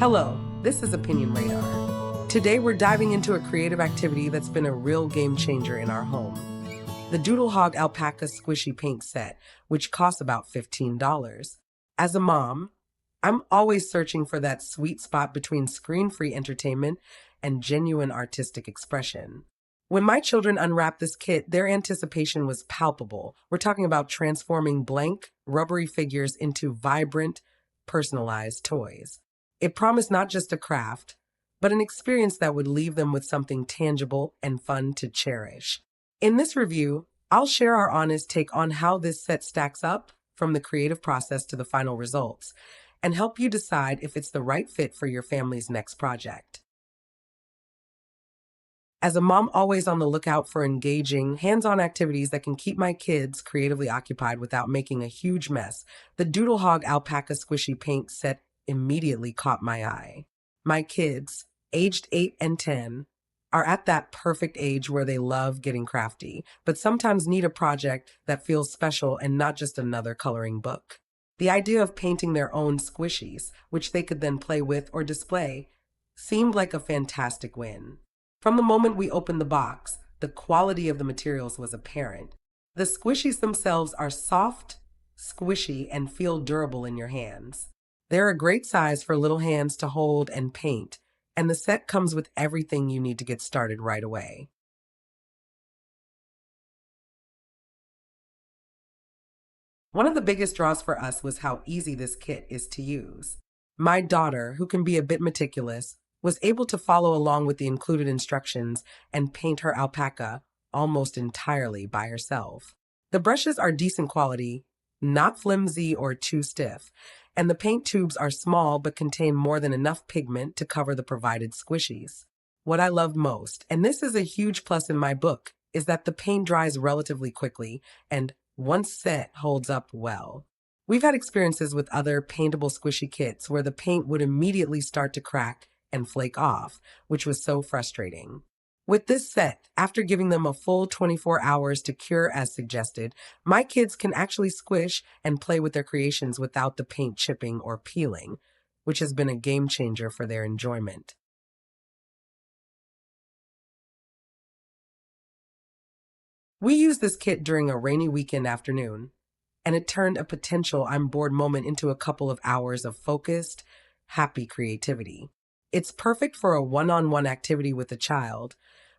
Hello, this is Opinion Radar. Today we're diving into a creative activity that's been a real game changer in our home. The DOODLE HOG Alpaca squishy paint set, which costs about $15. As a mom, I'm always searching for that sweet spot between screen-free entertainment and genuine artistic expression. When my children unwrapped this kit, their anticipation was palpable. We're talking about transforming blank, rubbery figures into vibrant, personalized toys. It promised not just a craft, but an experience that would leave them with something tangible and fun to cherish. In this review, I'll share our honest take on how this set stacks up from the creative process to the final results, and help you decide if it's the right fit for your family's next project. As a mom always on the lookout for engaging, hands-on activities that can keep my kids creatively occupied without making a huge mess, the DOODLE HOG Alpaca squishy paint set immediately caught my eye. My kids, aged 8 and 10, are at that perfect age where they love getting crafty, but sometimes need a project that feels special and not just another coloring book. The idea of painting their own squishies, which they could then play with or display, seemed like a fantastic win. From the moment we opened the box, the quality of the materials was apparent. The squishies themselves are soft, squishy, and feel durable in your hands. They're a great size for little hands to hold and paint, and the set comes with everything you need to get started right away. One of the biggest draws for us was how easy this kit is to use. My daughter, who can be a bit meticulous, was able to follow along with the included instructions and paint her alpaca almost entirely by herself. The brushes are decent quality, not flimsy or too stiff, and the paint tubes are small but contain more than enough pigment to cover the provided squishies. What I love most, and this is a huge plus in my book, is that the paint dries relatively quickly and, once set, holds up well. We've had experiences with other paintable squishy kits where the paint would immediately start to crack and flake off, which was so frustrating. With this set, after giving them a full 24 hours to cure as suggested, my kids can actually squish and play with their creations without the paint chipping or peeling, which has been a game changer for their enjoyment. We used this kit during a rainy weekend afternoon, and it turned a potential I'm bored moment into a couple of hours of focused, happy creativity. It's perfect for a one-on-one activity with a child,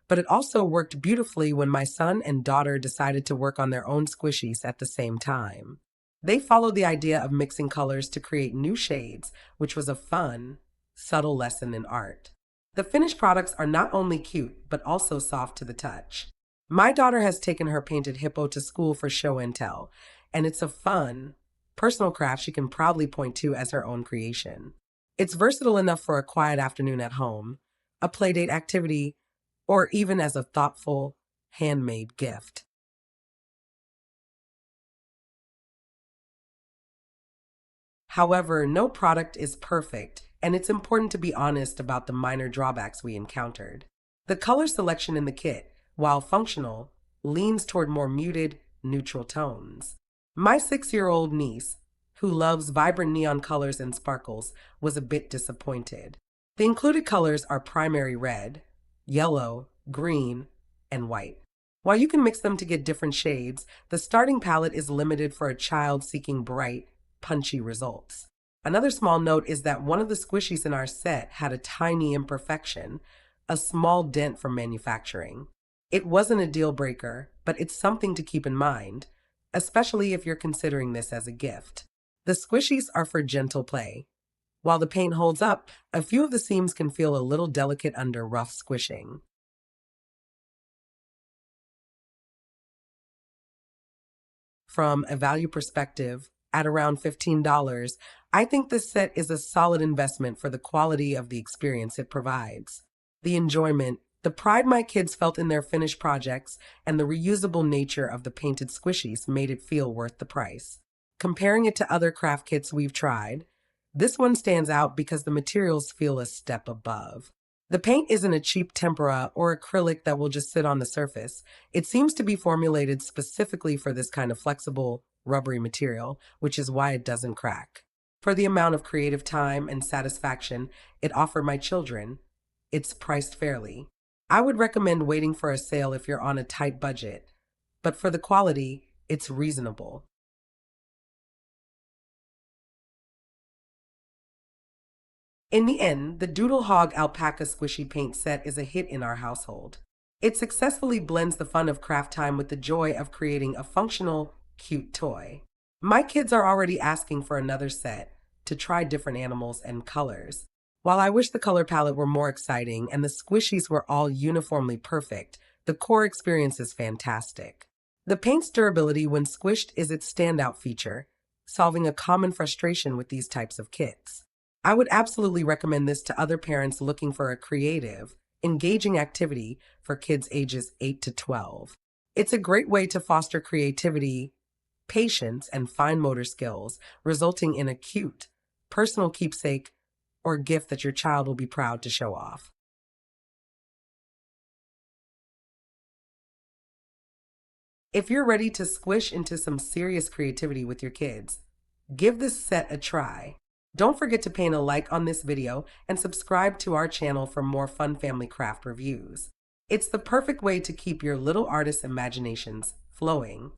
but it also worked beautifully when my son and daughter decided to work on their own squishies at the same time. They followed the idea of mixing colors to create new shades, which was a fun, subtle lesson in art. The finished products are not only cute, but also soft to the touch. My daughter has taken her painted hippo to school for show and tell, and it's a fun, personal craft she can proudly point to as her own creation. It's versatile enough for a quiet afternoon at home, a playdate activity, or even as a thoughtful, handmade gift. However, no product is perfect, and it's important to be honest about the minor drawbacks we encountered. The color selection in the kit, while functional, leans toward more muted, neutral tones. My 6-year-old niece, who loves vibrant neon colors and sparkles, was a bit disappointed. The included colors are primary red, yellow, green, and white. While you can mix them to get different shades, the starting palette is limited for a child seeking bright, punchy results. Another small note is that one of the squishies in our set had a tiny imperfection, a small dent from manufacturing. It wasn't a deal breaker, but it's something to keep in mind, especially if you're considering this as a gift. The squishies are for gentle play. While the paint holds up, a few of the seams can feel a little delicate under rough squishing. From a value perspective, at around $15, I think this set is a solid investment for the quality of the experience it provides. The enjoyment, the pride my kids felt in their finished projects, and the reusable nature of the painted squishies made it feel worth the price. Comparing it to other craft kits we've tried, this one stands out because the materials feel a step above. The paint isn't a cheap tempera or acrylic that will just sit on the surface. It seems to be formulated specifically for this kind of flexible, rubbery material, which is why it doesn't crack. For the amount of creative time and satisfaction it offered my children, it's priced fairly. I would recommend waiting for a sale if you're on a tight budget, but for the quality, it's reasonable. In the end, the Doodle Hog Alpaca Squishy Paint Set is a hit in our household. It successfully blends the fun of craft time with the joy of creating a functional, cute toy. My kids are already asking for another set to try different animals and colors. While I wish the color palette were more exciting and the squishies were all uniformly perfect, the core experience is fantastic. The paint's durability when squished is its standout feature, solving a common frustration with these types of kits. I would absolutely recommend this to other parents looking for a creative, engaging activity for kids ages 8 to 12. It's a great way to foster creativity, patience, and fine motor skills, resulting in a cute, personal keepsake or gift that your child will be proud to show off. If you're ready to squish into some serious creativity with your kids, give this set a try. Don't forget to paint a like on this video and subscribe to our channel for more fun family craft reviews. It's the perfect way to keep your little artist imaginations flowing.